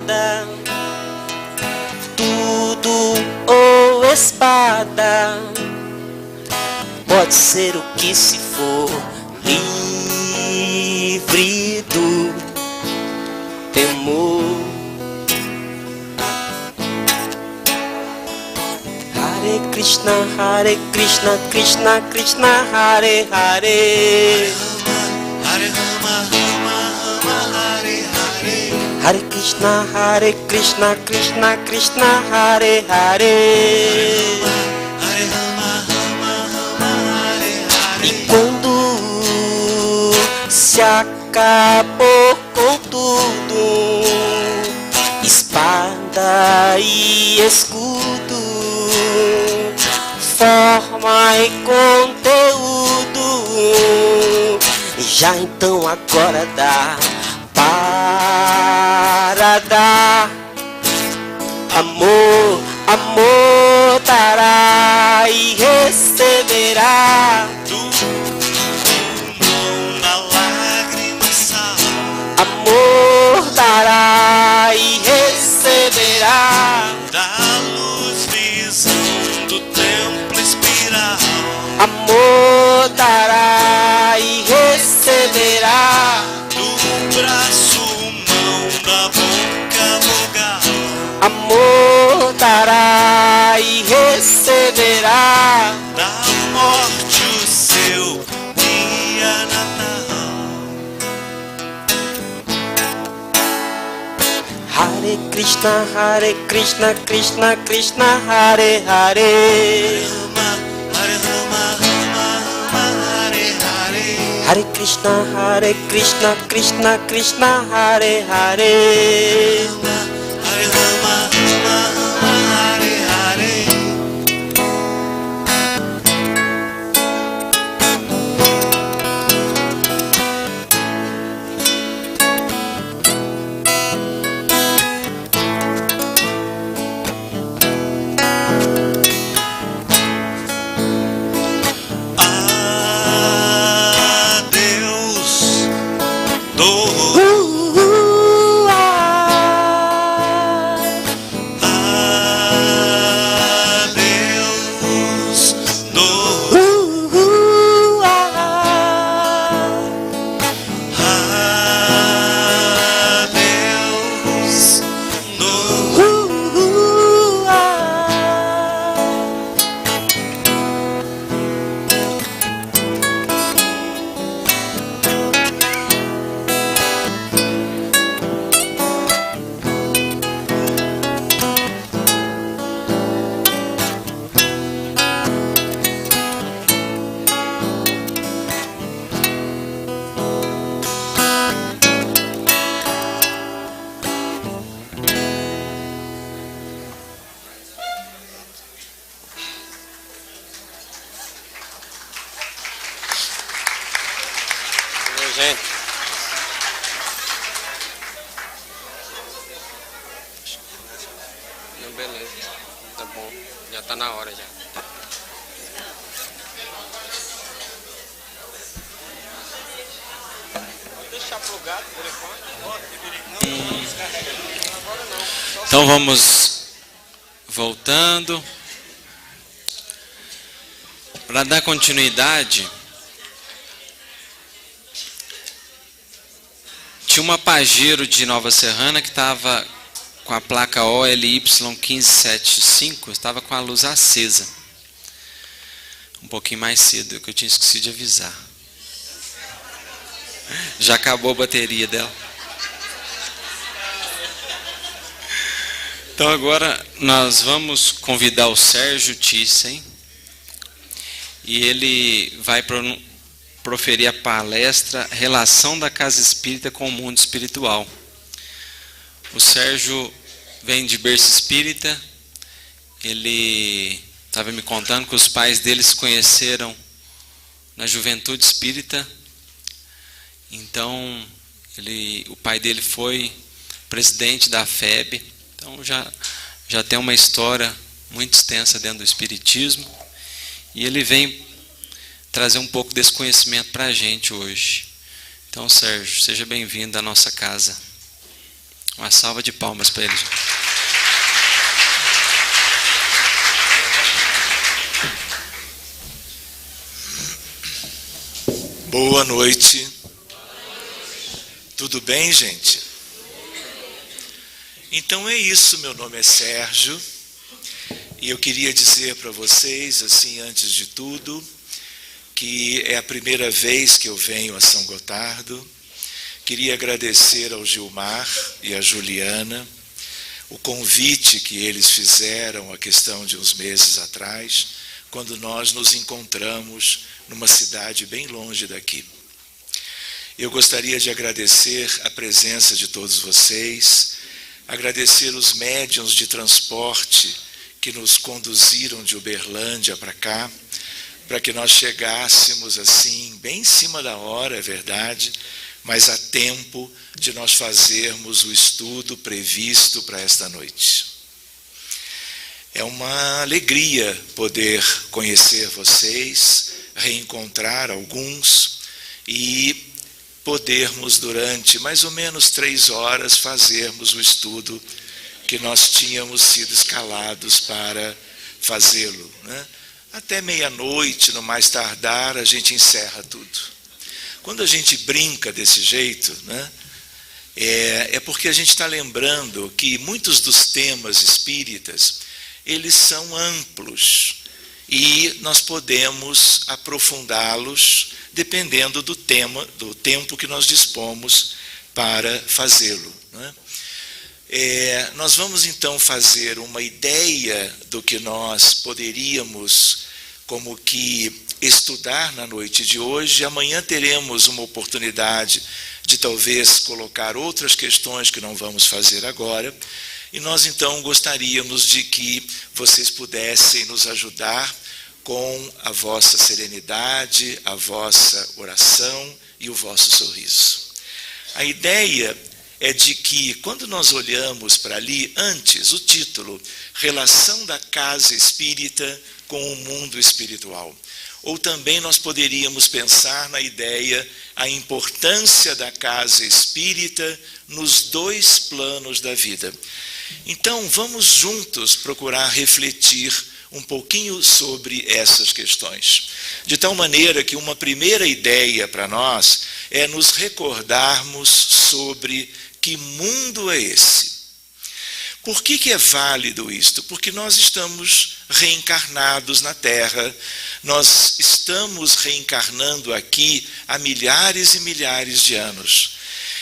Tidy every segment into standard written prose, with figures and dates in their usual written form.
nada, tudo ou espada, pode ser o que se for, livre do temor. Hare Krishna, Krishna Krishna, Hare Hare, Hare Rama, Rama Rama, Hare Hare, Hare Krishna, Krishna Krishna, Hare Hare. Hare Rama, Rama Rama, Hare Hare. E quando se acabou com tudo, espada e escudo, forma e conteúdo, já então agora dá para dar amor, amor dará e receberá. Não na lágrima sal, Amor dará e receberá. da luz visão do templo espiral. Amor dará e receberá. Do braço, mão, da boca, vogal. Amor dará e receberá. Da morte o seu dia natal. Hare Krishna, Krishna Krishna, Hare Hare. Rama, Hare Rama, Rama Rama, Hare Hare. Hare Krishna, Krishna Krishna, Hare Hare. Hare Rama, Rama Rama, Hare Hare. Adeus, dor. Adeus, dor. Adeus, dor. Gente, não, beleza, tá bom, já tá na hora já. Pode deixar plugado por enquanto. Então vamos voltando. Para dar continuidade, tinha uma Pajero de Nova Serrana que estava com a placa OLY 1575, estava com a luz acesa. Um pouquinho mais cedo, que eu tinha esquecido de avisar. Já acabou a bateria dela. Então agora nós vamos convidar o Sérgio Thyssen. E ele vai proferir a palestra Relação da Casa Espírita com o Mundo Espiritual. O Sérgio vem de berço espírita. Ele estava me contando que os pais dele se conheceram na juventude espírita. Então, o pai dele foi presidente da FEB. Então, já tem uma história muito extensa dentro do espiritismo. E ele vem trazer um pouco desse conhecimento para a gente hoje. Então, Sérgio, seja bem-vindo à nossa casa. Uma salva de palmas para ele. Boa noite. Tudo bem, gente? Então é isso, meu nome é Sérgio. E eu queria dizer para vocês, assim, antes de tudo, que é a primeira vez que eu venho a São Gotardo. Queria agradecer ao Gilmar e à Juliana o convite que eles fizeram a questão de uns meses atrás, quando nós nos encontramos numa cidade bem longe daqui. Eu gostaria de agradecer a presença de todos vocês, agradecer os médiuns de transporte que nos conduziram de Uberlândia para cá, para que nós chegássemos assim, bem em cima da hora, é verdade, mas a tempo de nós fazermos o estudo previsto para esta noite. É uma alegria poder conhecer vocês, reencontrar alguns e podermos, durante mais ou menos 3 horas, fazermos o estudo que nós tínhamos sido escalados para fazê-lo, né? Até meia-noite, no mais tardar, a gente encerra tudo. Quando a gente brinca desse jeito, né, é porque a gente está lembrando que muitos dos temas espíritas, eles são amplos e nós podemos aprofundá-los dependendo do tema, do tempo que nós dispomos para fazê-lo, né? Nós vamos então fazer uma ideia do que nós poderíamos como que estudar na noite de hoje. Amanhã teremos uma oportunidade de talvez colocar outras questões que não vamos fazer agora. E nós então gostaríamos de que vocês pudessem nos ajudar com a vossa serenidade, a vossa oração e o vosso sorriso. A ideia é de que, quando nós olhamos para ali, antes, o título, Relação da Casa Espírita com o Mundo Espiritual. Ou também nós poderíamos pensar na ideia, a importância da casa espírita nos 2 planos da vida. Então, vamos juntos procurar refletir um pouquinho sobre essas questões. De tal maneira que uma primeira ideia para nós é nos recordarmos sobre que mundo é esse. Por que é válido isto? Porque nós estamos reencarnados na Terra, nós estamos reencarnando aqui há milhares e milhares de anos.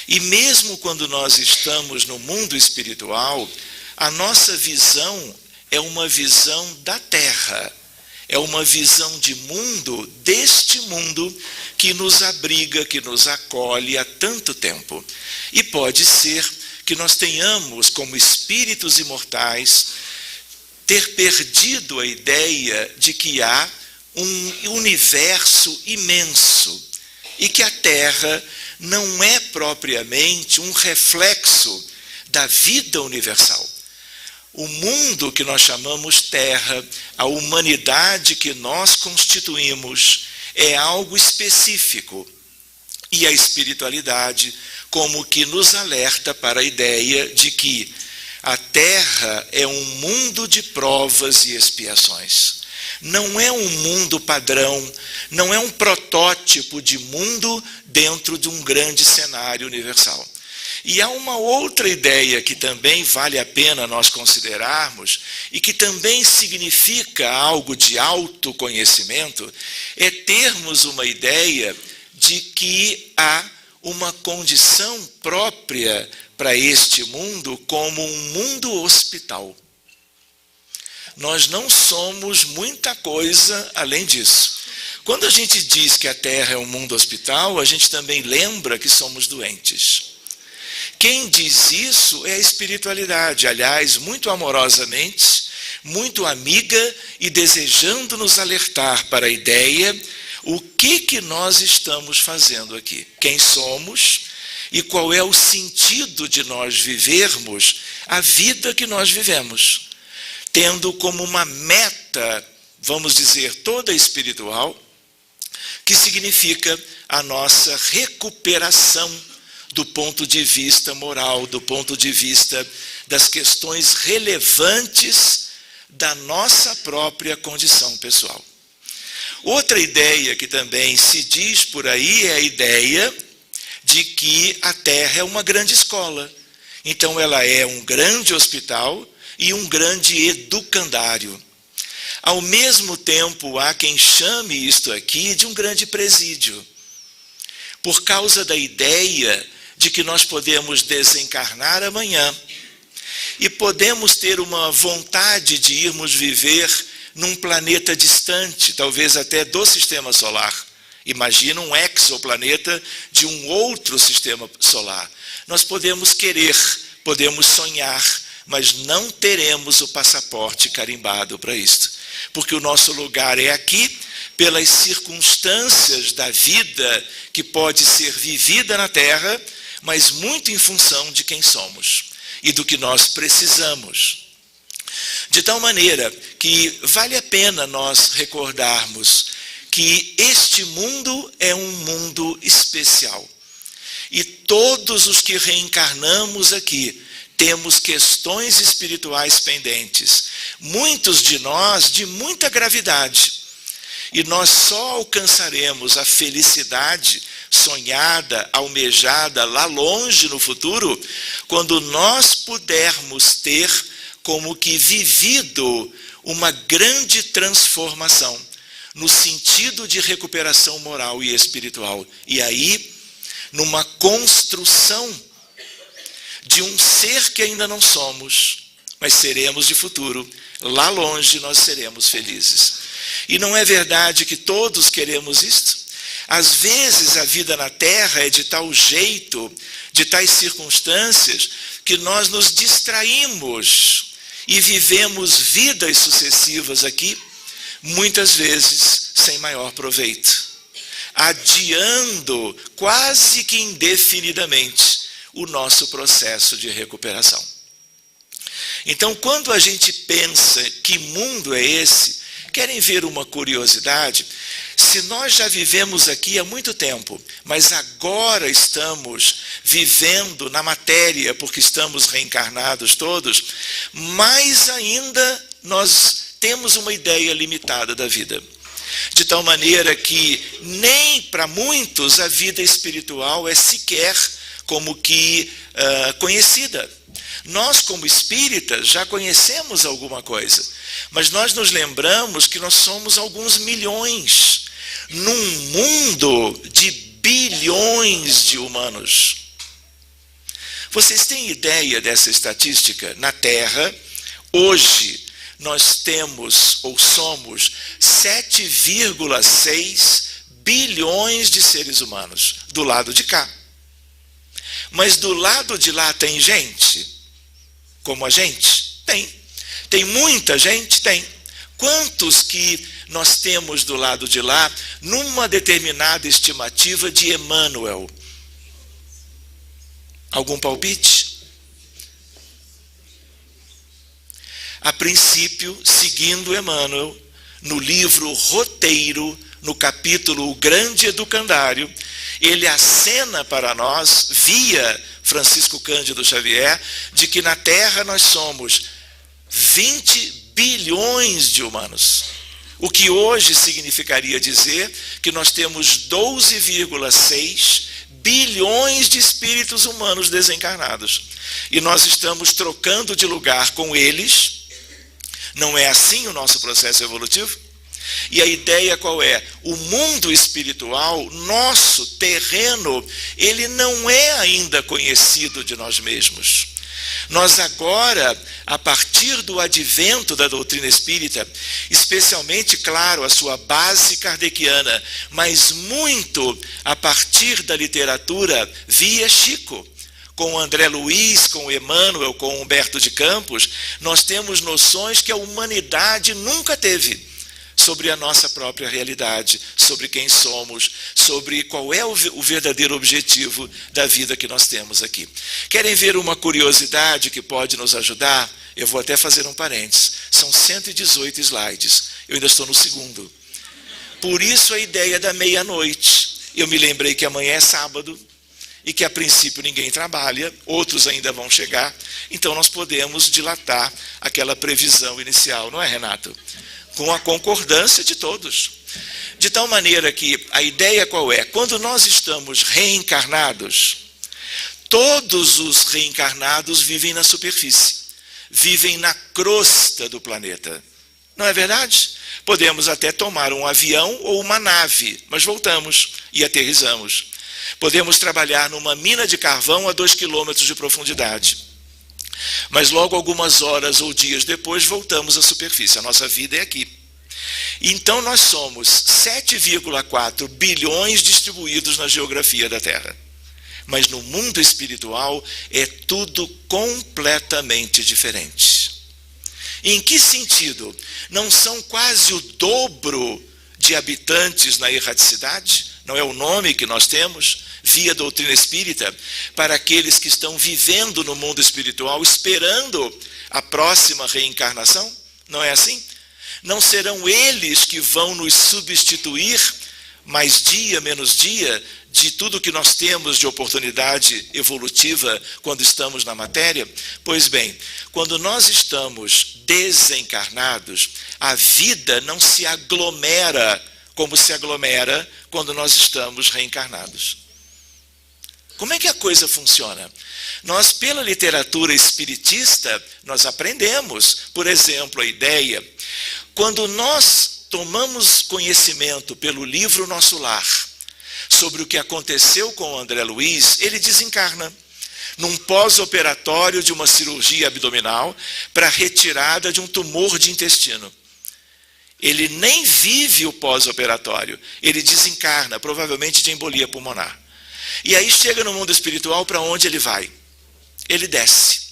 E mesmo quando nós estamos no mundo espiritual, a nossa visão é uma visão da Terra, é uma visão de mundo, deste mundo que nos abriga, que nos acolhe há tanto tempo. E pode ser que nós tenhamos, como espíritos imortais, ter perdido a ideia de que há um universo imenso e que a Terra não é propriamente um reflexo da vida universal. O mundo que nós chamamos Terra, a humanidade que nós constituímos, é algo específico. E a espiritualidade como que nos alerta para a ideia de que a Terra é um mundo de provas e expiações. Não é um mundo padrão, não é um protótipo de mundo dentro de um grande cenário universal. E há uma outra ideia que também vale a pena nós considerarmos e que também significa algo de autoconhecimento, é termos uma ideia de que há uma condição própria para este mundo como um mundo hospital. Nós não somos muita coisa além disso. Quando a gente diz que a Terra é um mundo hospital, a gente também lembra que somos doentes. Quem diz isso é a espiritualidade, aliás, muito amorosamente, muito amiga e desejando nos alertar para a ideia, o que nós estamos fazendo aqui, quem somos e qual é o sentido de nós vivermos a vida que nós vivemos, tendo como uma meta, vamos dizer, toda espiritual, que significa a nossa recuperação do ponto de vista moral, do ponto de vista das questões relevantes da nossa própria condição pessoal. Outra ideia que também se diz por aí é a ideia de que a Terra é uma grande escola. Então ela é um grande hospital e um grande educandário. Ao mesmo tempo, há quem chame isto aqui de um grande presídio, por causa da ideia de que nós podemos desencarnar amanhã e podemos ter uma vontade de irmos viver num planeta distante, talvez até do sistema solar. Imagina um exoplaneta de um outro sistema solar. Nós podemos querer, podemos sonhar, mas não teremos o passaporte carimbado para isto. Porque o nosso lugar é aqui, pelas circunstâncias da vida que pode ser vivida na Terra, mas muito em função de quem somos e do que nós precisamos. De tal maneira que vale a pena nós recordarmos que este mundo é um mundo especial. E todos os que reencarnamos aqui temos questões espirituais pendentes. Muitos de nós de muita gravidade. E nós só alcançaremos a felicidade sonhada, almejada lá longe no futuro, quando nós pudermos ter como que vivido uma grande transformação no sentido de recuperação moral e espiritual. E aí, numa construção de um ser que ainda não somos, mas seremos de futuro. Lá longe nós seremos felizes. E não é verdade que todos queremos isto? Às vezes a vida na Terra é de tal jeito, de tais circunstâncias, que nós nos distraímos e vivemos vidas sucessivas aqui, muitas vezes sem maior proveito, adiando quase que indefinidamente o nosso processo de recuperação. Então, quando a gente pensa que mundo é esse, querem ver uma curiosidade? Se nós já vivemos aqui há muito tempo, mas agora estamos vivendo na matéria, porque estamos reencarnados todos, mais ainda nós temos uma ideia limitada da vida. De tal maneira que nem para muitos a vida espiritual é sequer como que conhecida. Nós, como espíritas, já conhecemos alguma coisa, mas nós nos lembramos que nós somos alguns milhões num mundo de bilhões de humanos. Vocês têm ideia dessa estatística? Na Terra, hoje, nós temos ou somos 7,6 bilhões de seres humanos do lado de cá. Mas do lado de lá tem gente como a gente? Tem. Tem muita gente? Tem. Quantos que nós temos do lado de lá numa determinada estimativa de Emmanuel? Algum palpite? A princípio, seguindo Emmanuel, no livro Roteiro, no capítulo O Grande Educandário, ele acena para nós, via Francisco Cândido Xavier, de que na Terra nós somos 20 bilhões de humanos. O que hoje significaria dizer que nós temos 12,6 bilhões de espíritos humanos desencarnados. E nós estamos trocando de lugar com eles. Não é assim o nosso processo evolutivo? E a ideia qual é? O mundo espiritual, nosso terreno, ele não é ainda conhecido de nós mesmos. Nós agora, a partir do advento da doutrina espírita, especialmente, claro, a sua base kardeciana, mas muito a partir da literatura via Chico, com André Luiz, com Emmanuel, com Humberto de Campos, nós temos noções que a humanidade nunca teve sobre a nossa própria realidade, sobre quem somos, sobre qual é o verdadeiro objetivo da vida que nós temos aqui. Querem ver uma curiosidade que pode nos ajudar? Eu vou até fazer um parênteses. São 118 slides. Eu ainda estou no segundo. Por isso a ideia da meia-noite. Eu me lembrei que amanhã é sábado. e que a princípio ninguém trabalha, outros ainda vão chegar, então nós podemos dilatar aquela previsão inicial, não é, Renato? Com a concordância de todos. De tal maneira que a ideia qual é? Quando nós estamos reencarnados, todos os reencarnados vivem na superfície, vivem na crosta do planeta. Não é verdade? Podemos até tomar um avião ou uma nave, mas voltamos e aterrissamos. Podemos trabalhar numa mina de carvão a 2 quilômetros de profundidade. Mas logo algumas horas ou dias depois voltamos à superfície. A nossa vida é aqui. Então nós somos 7,4 bilhões distribuídos na geografia da Terra. Mas no mundo espiritual é tudo completamente diferente. Em que sentido? Não são quase o dobro de habitantes na erraticidade? Não é o nome que nós temos, via doutrina espírita, para aqueles que estão vivendo no mundo espiritual, esperando a próxima reencarnação? Não é assim? Não serão eles que vão nos substituir, mais dia, menos dia, de tudo que nós temos de oportunidade evolutiva quando estamos na matéria? Pois bem, quando nós estamos desencarnados, a vida não se aglomera como se aglomera quando nós estamos reencarnados. Como é que a coisa funciona? Nós, pela literatura espiritista, nós aprendemos, por exemplo, a ideia, quando nós tomamos conhecimento pelo livro Nosso Lar, sobre o que aconteceu com o André Luiz, ele desencarna num pós-operatório de uma cirurgia abdominal para retirada de um tumor de intestino. Ele nem vive o pós-operatório, ele desencarna, provavelmente de embolia pulmonar. E aí chega no mundo espiritual, para onde ele vai? Ele desce.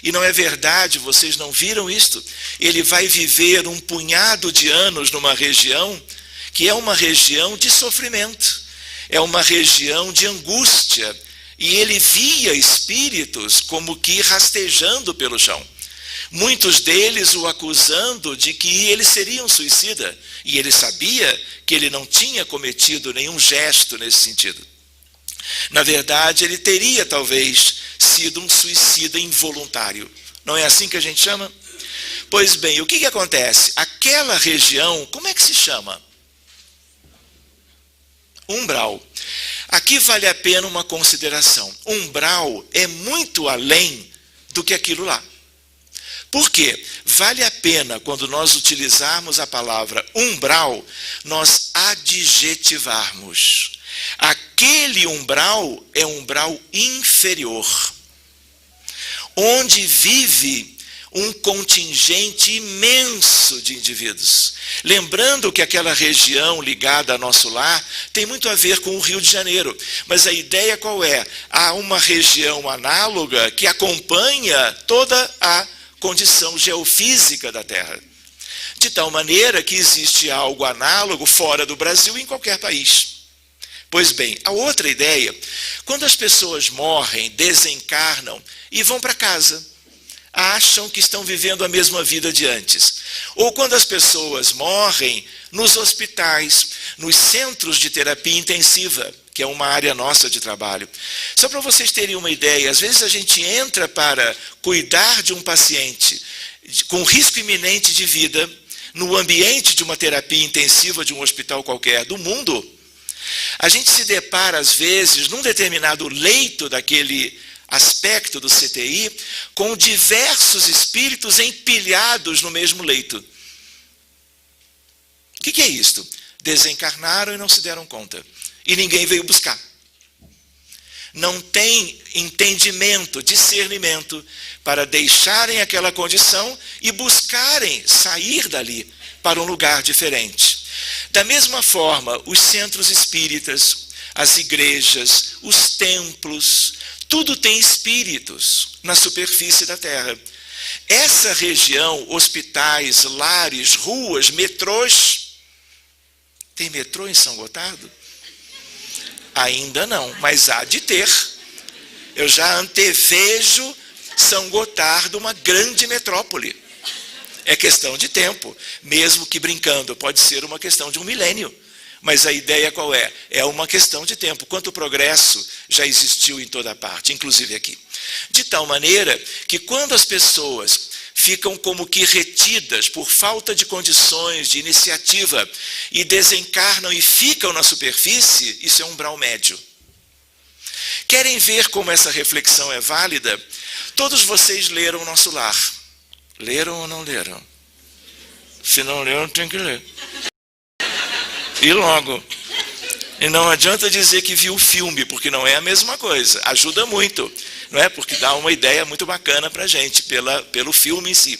E não é verdade, vocês não viram isto? Ele vai viver um punhado de anos numa região que é uma região de sofrimento, é uma região de angústia, e ele via espíritos como que rastejando pelo chão. Muitos deles o acusando de que ele seria um suicida, e ele sabia que ele não tinha cometido nenhum gesto nesse sentido. Na verdade, ele teria talvez sido um suicida involuntário. Não é assim que a gente chama? Pois bem, o que acontece? Aquela região, como é que se chama? Umbral. Aqui vale a pena uma consideração. Umbral é muito além do que aquilo lá. Por quê? Vale a pena, quando nós utilizarmos a palavra umbral, nós adjetivarmos. Aquele umbral é um umbral inferior, onde vive um contingente imenso de indivíduos. Lembrando que aquela região ligada a Nosso Lar tem muito a ver com o Rio de Janeiro. Mas a ideia qual é? Há uma região análoga que acompanha toda a condição geofísica da Terra. De tal maneira que existe algo análogo fora do Brasil em qualquer país. Pois bem, a outra ideia, quando as pessoas morrem, desencarnam e vão para casa, acham que estão vivendo a mesma vida de antes. Ou quando as pessoas morrem nos hospitais, nos centros de terapia intensiva, que é uma área nossa de trabalho. Só para vocês terem uma ideia, às vezes a gente entra para cuidar de um paciente com risco iminente de vida, no ambiente de uma terapia intensiva de um hospital qualquer do mundo. A gente se depara, às vezes, num determinado leito daquele aspecto do CTI, com diversos espíritos empilhados no mesmo leito. O que é isto? Desencarnaram e não se deram conta. E ninguém veio buscar. Não tem entendimento, discernimento, para deixarem aquela condição e buscarem sair dali para um lugar diferente. Da mesma forma, os centros espíritas, as igrejas, os templos, tudo tem espíritos na superfície da Terra. Essa região, hospitais, lares, ruas, metrôs. Tem metrô em São Gotardo? Ainda não, mas há de ter. Eu já antevejo São Gotardo uma grande metrópole. É questão de tempo, mesmo que brincando, pode ser uma questão de um milênio. Mas a ideia qual é? É uma questão de tempo. Quanto progresso já existiu em toda parte, inclusive aqui. De tal maneira que quando as pessoas ficam como que retidas por falta de condições, de iniciativa, e desencarnam e ficam na superfície, isso é um umbral médio. Querem ver como essa reflexão é válida? Todos vocês leram Nosso Lar. Leram ou não leram? Se não leram, tem que ler. E logo. E não adianta dizer que viu o filme, porque não é a mesma coisa. Ajuda muito, não é? Porque dá uma ideia muito bacana para a gente, pelo filme em si.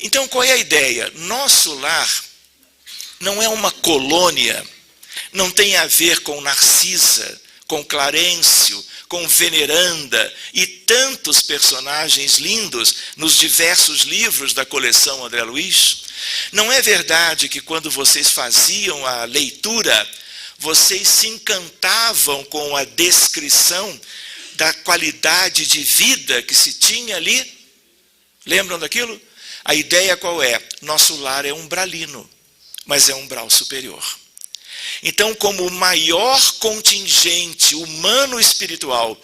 Então, qual é a ideia? Nosso Lar não é uma colônia, não tem a ver com Narcisa, com Clarencio, com Veneranda e tantos personagens lindos nos diversos livros da coleção André Luiz. Não é verdade que quando vocês faziam a leitura, vocês se encantavam com a descrição da qualidade de vida que se tinha ali? Lembram daquilo? A ideia qual é? Nosso lar é umbralino, mas é umbral superior. Então, como o maior contingente humano-espiritual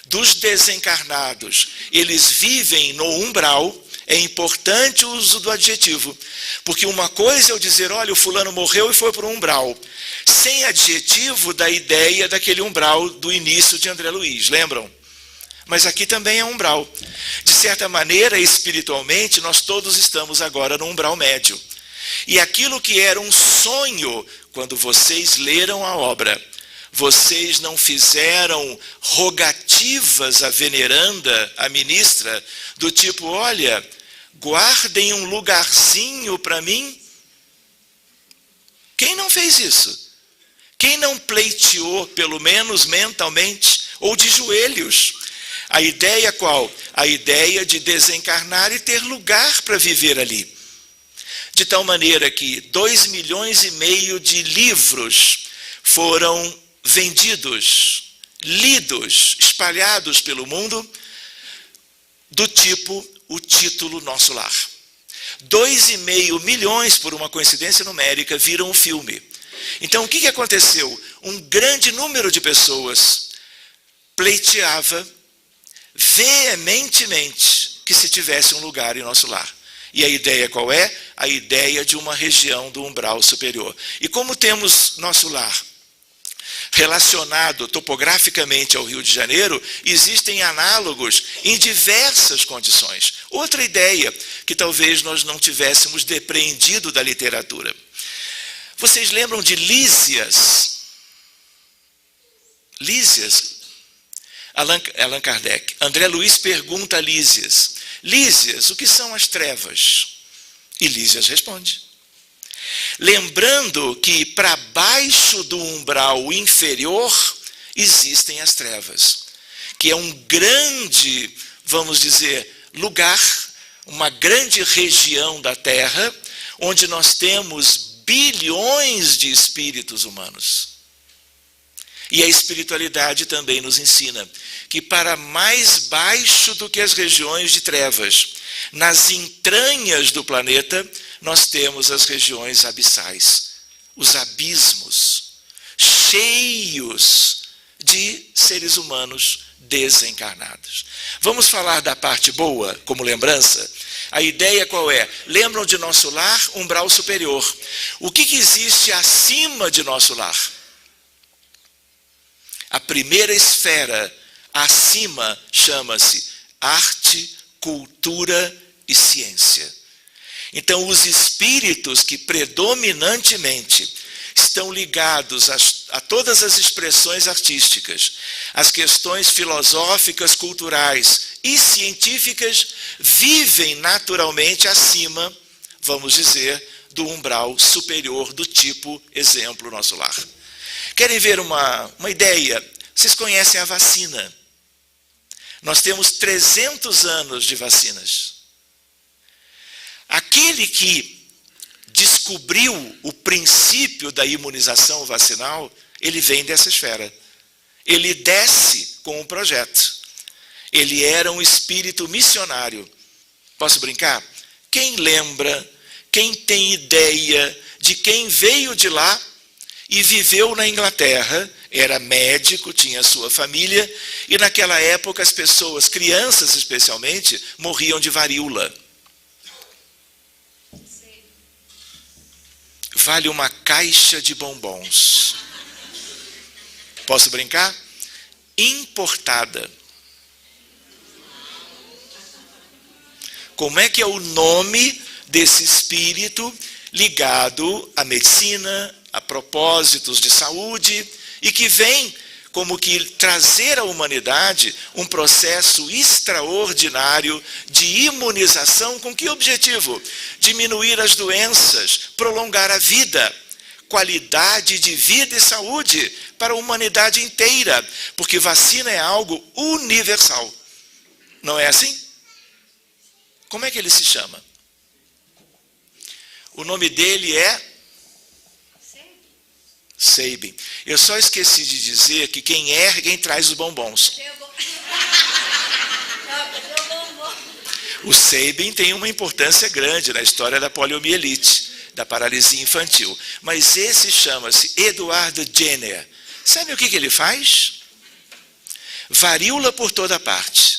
dos desencarnados, eles vivem no umbral, é importante o uso do adjetivo. Porque uma coisa é eu dizer, olha, o fulano morreu e foi para o umbral. Sem adjetivo dá ideia daquele umbral do início de André Luiz, lembram? Mas aqui também é umbral. De certa maneira, espiritualmente, nós todos estamos agora no umbral médio. E aquilo que era um sonho, quando vocês leram a obra, vocês não fizeram rogativas à veneranda, à ministra, do tipo, olha, guardem um lugarzinho para mim. Quem não fez isso? Quem não pleiteou, pelo menos mentalmente, ou de joelhos? A ideia qual? A ideia de desencarnar e ter lugar para viver ali. De tal maneira que 2,5 milhões de livros foram vendidos, lidos, espalhados pelo mundo, do tipo o título Nosso Lar. 2,5 milhões, por uma coincidência numérica, viram o filme. Então, o que aconteceu? Um grande número de pessoas pleiteava veementemente que se tivesse um lugar em Nosso Lar. E a ideia qual é? A ideia de uma região do umbral superior. E como temos Nosso Lar relacionado topograficamente ao Rio de Janeiro, existem análogos em diversas condições. Outra ideia que talvez nós não tivéssemos depreendido da literatura. Vocês lembram de Lísias? Lísias? Allan Kardec. André Luiz pergunta a Lísias: Lísias, o que são as trevas? E Lísias responde. Lembrando que para baixo do umbral inferior existem as trevas, que é um grande, vamos dizer, lugar, uma grande região da Terra, onde nós temos bilhões de espíritos humanos. E a espiritualidade também nos ensina que para mais baixo do que as regiões de trevas, nas entranhas do planeta, nós temos as regiões abissais, os abismos, cheios de seres humanos desencarnados. Vamos falar da parte boa, como lembrança? A ideia qual é? Lembram de Nosso Lar, umbral superior. O que existe acima de Nosso Lar? A primeira esfera acima chama-se arte, cultura e ciência. Então, os espíritos que predominantemente estão ligados a todas as expressões artísticas, as questões filosóficas, culturais e científicas, vivem naturalmente acima, vamos dizer, do umbral superior do tipo exemplo Nosso Lar. Querem ver uma ideia? Vocês conhecem a vacina. Nós temos 300 anos de vacinas. Aquele que descobriu o princípio da imunização vacinal, ele vem dessa esfera. Ele desce com um projeto. Ele era um espírito missionário. Posso brincar? Quem lembra, quem tem ideia de quem veio de lá e viveu na Inglaterra, era médico, tinha sua família, e naquela época as pessoas, crianças especialmente, morriam de varíola. Vale uma caixa de bombons. Posso brincar? Importada. Como é que é o nome desse espírito ligado à medicina, a propósitos de saúde, e que vem como que trazer à humanidade um processo extraordinário de imunização, com que objetivo? Diminuir as doenças, prolongar a vida, qualidade de vida e saúde para a humanidade inteira, porque vacina é algo universal. Não é assim? Como é que ele se chama? O nome dele é Sabin. Eu só esqueci de dizer que quem erra é quem traz os bombons. O Sabin tem uma importância grande na história da poliomielite, da paralisia infantil. Mas esse chama-se Edward Jenner. Sabe o que ele faz? Varíola por toda parte.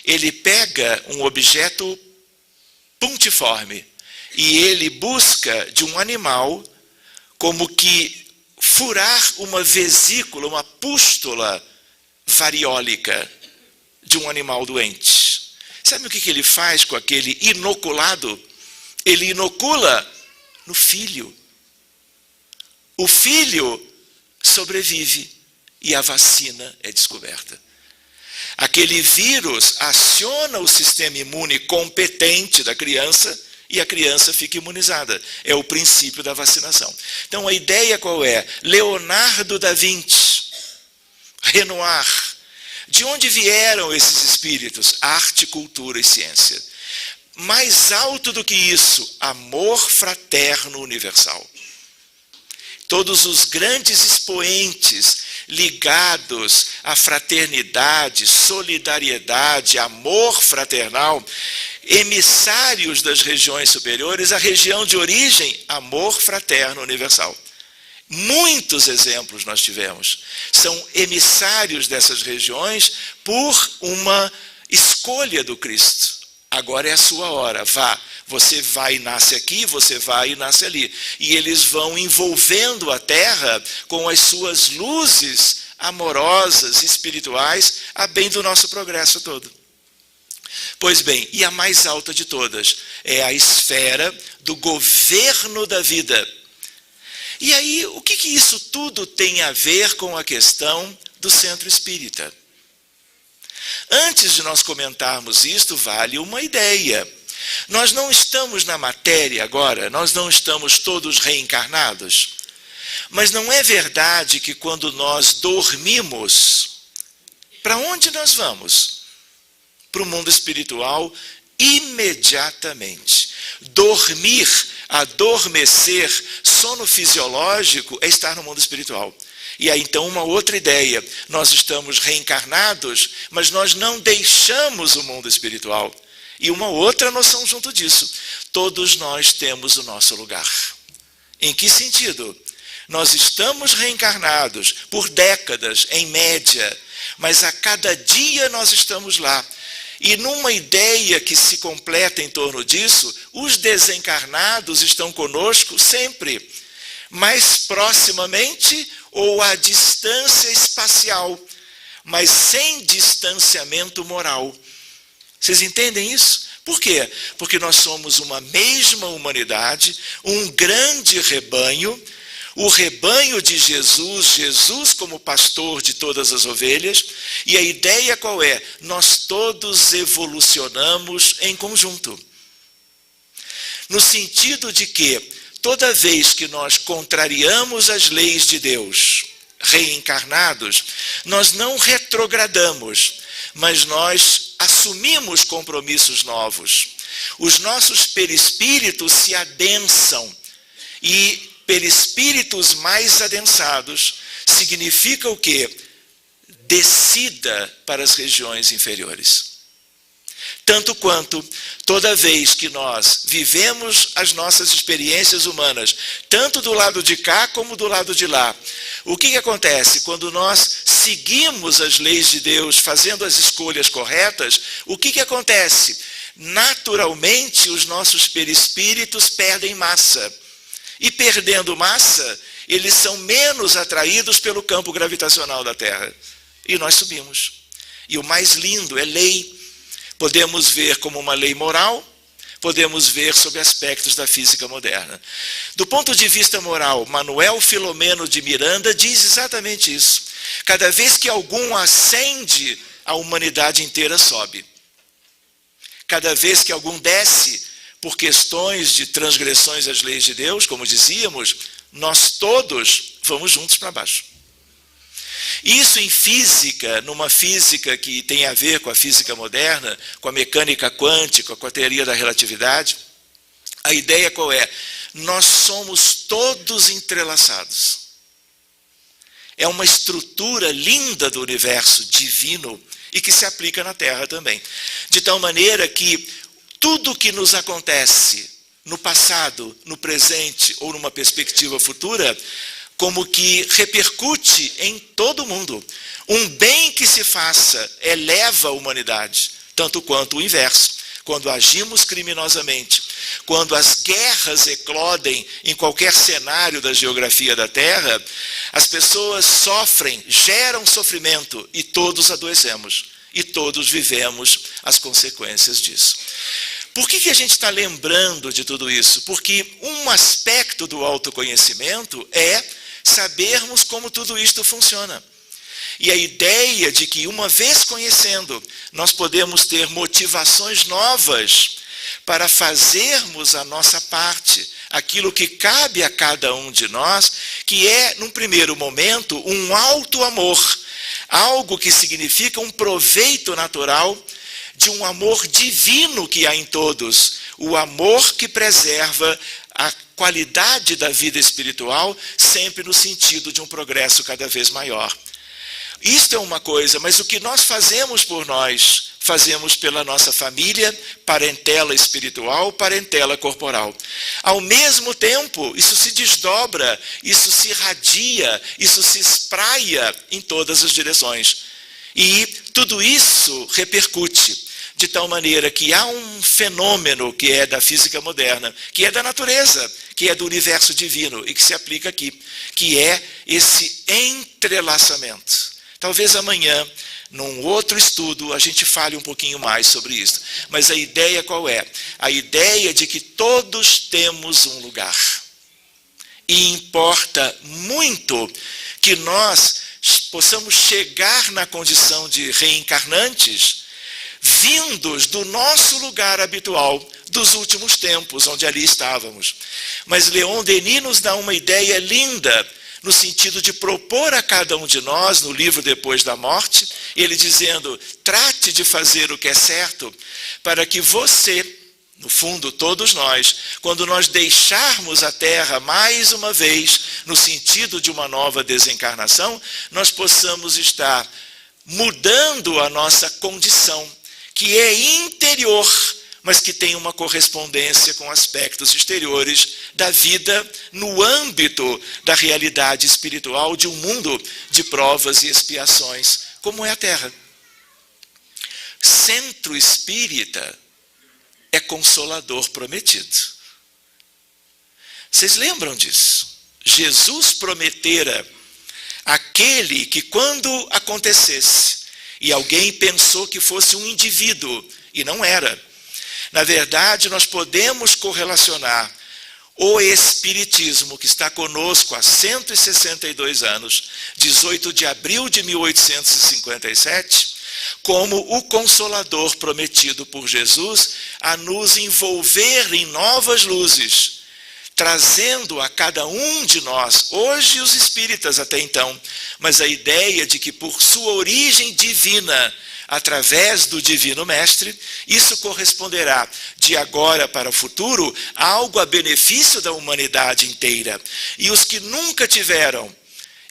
Ele pega um objeto puntiforme e ele busca de um animal como que furar uma vesícula, uma pústula variólica de um animal doente. Sabe o que ele faz com aquele inoculado? Ele inocula no filho. O filho sobrevive e a vacina é descoberta. Aquele vírus aciona o sistema imune competente da criança e a criança fica imunizada. É o princípio da vacinação. Então a ideia qual é? Leonardo da Vinci, Renoir. De onde vieram esses espíritos? Arte, cultura e ciência. Mais alto do que isso, amor fraterno universal. Todos os grandes expoentes ligados à fraternidade, solidariedade, amor fraternal, emissários das regiões superiores, a região de origem, amor fraterno universal. Muitos exemplos nós tivemos. São emissários dessas regiões por uma escolha do Cristo. Agora é a sua hora, vá. Você vai e nasce aqui, você vai e nasce ali. E eles vão envolvendo a terra com as suas luzes amorosas, espirituais, a bem do nosso progresso todo. Pois bem, e a mais alta de todas é a esfera do governo da vida. E aí, o que isso tudo tem a ver com a questão do centro espírita? Antes de nós comentarmos isto, vale uma ideia. Nós não estamos na matéria agora, nós não estamos todos reencarnados. Mas não é verdade que quando nós dormimos, para onde nós vamos? Para o mundo espiritual imediatamente. Dormir, adormecer, sono fisiológico é estar no mundo espiritual. E aí então uma outra ideia, nós estamos reencarnados, mas nós não deixamos o mundo espiritual. E uma outra noção junto disso, todos nós temos o nosso lugar. Em que sentido? Nós estamos reencarnados por décadas, em média, mas a cada dia nós estamos lá. E numa ideia que se completa em torno disso, os desencarnados estão conosco sempre, mais proximamente ou à distância espacial, mas sem distanciamento moral. Vocês entendem isso? Por quê? Porque nós somos uma mesma humanidade, um grande rebanho, o rebanho de Jesus, Jesus como pastor de todas as ovelhas, e a ideia qual é? Nós todos evolucionamos em conjunto. No sentido de que, toda vez que nós contrariamos as leis de Deus, reencarnados, nós não retrogradamos, mas nós assumimos compromissos novos. Os nossos perispíritos se adensam, e perispíritos mais adensados significa o quê? Descida para as regiões inferiores. Tanto quanto toda vez que nós vivemos as nossas experiências humanas, tanto do lado de cá como do lado de lá, o que acontece? Quando nós seguimos as leis de Deus, fazendo as escolhas corretas, o que acontece? Naturalmente, os nossos perispíritos perdem massa. E perdendo massa, eles são menos atraídos pelo campo gravitacional da Terra. E nós subimos. E o mais lindo é lei. Podemos ver como uma lei moral, podemos ver sob aspectos da física moderna. Do ponto de vista moral, Manuel Filomeno de Miranda diz exatamente isso. Cada vez que algum ascende, a humanidade inteira sobe. Cada vez que algum desce, por questões de transgressões às leis de Deus, como dizíamos, nós todos vamos juntos para baixo. Isso em física, numa física que tem a ver com a física moderna, com a mecânica quântica, com a teoria da relatividade, a ideia qual é? Nós somos todos entrelaçados. É uma estrutura linda do universo divino e que se aplica na Terra também. De tal maneira que tudo que nos acontece no passado, no presente ou numa perspectiva futura, como que repercute em todo mundo. Um bem que se faça eleva a humanidade, tanto quanto o inverso. Quando agimos criminosamente, quando as guerras eclodem em qualquer cenário da geografia da Terra, as pessoas sofrem, geram sofrimento e todos adoecemos. E todos vivemos as consequências disso. Por que a gente está lembrando de tudo isso? Porque um aspecto do autoconhecimento é sabermos como tudo isto funciona. E a ideia de que, uma vez conhecendo, nós podemos ter motivações novas para fazermos a nossa parte, aquilo que cabe a cada um de nós, que é, num primeiro momento, um auto-amor, algo que significa um proveito natural de um amor divino que há em todos, o amor que preserva a qualidade da vida espiritual, sempre no sentido de um progresso cada vez maior. Isto é uma coisa, mas o que nós fazemos por nós, fazemos pela nossa família, parentela espiritual, parentela corporal. Ao mesmo tempo, isso se desdobra, isso se irradia, isso se espraia em todas as direções. E tudo isso repercute, de tal maneira que há um fenômeno que é da física moderna, que é da natureza, que é do universo divino e que se aplica aqui, que é esse entrelaçamento. Talvez amanhã, num outro estudo, a gente fale um pouquinho mais sobre isso. Mas a ideia qual é? A ideia de que todos temos um lugar. E importa muito que nós possamos chegar na condição de reencarnantes, vindos do nosso lugar habitual, dos últimos tempos, onde ali estávamos. Mas Leon Denis nos dá uma ideia linda, no sentido de propor a cada um de nós, no livro Depois da Morte, ele dizendo, trate de fazer o que é certo, para que você, no fundo todos nós, quando nós deixarmos a Terra mais uma vez, no sentido de uma nova desencarnação, nós possamos estar mudando a nossa condição, que é interior, mas que tem uma correspondência com aspectos exteriores da vida no âmbito da realidade espiritual de um mundo de provas e expiações, como é a Terra. Centro espírita é consolador prometido. Vocês lembram disso? Jesus prometera aquele que, quando acontecesse, e alguém pensou que fosse um indivíduo, e não era. Na verdade, nós podemos correlacionar o Espiritismo, que está conosco há 162 anos, 18 de abril de 1857, como o Consolador prometido por Jesus a nos envolver em novas luzes, trazendo a cada um de nós, hoje os espíritas até então, mas a ideia de que por sua origem divina, através do Divino Mestre, isso corresponderá de agora para o futuro algo a benefício da humanidade inteira. E os que nunca tiveram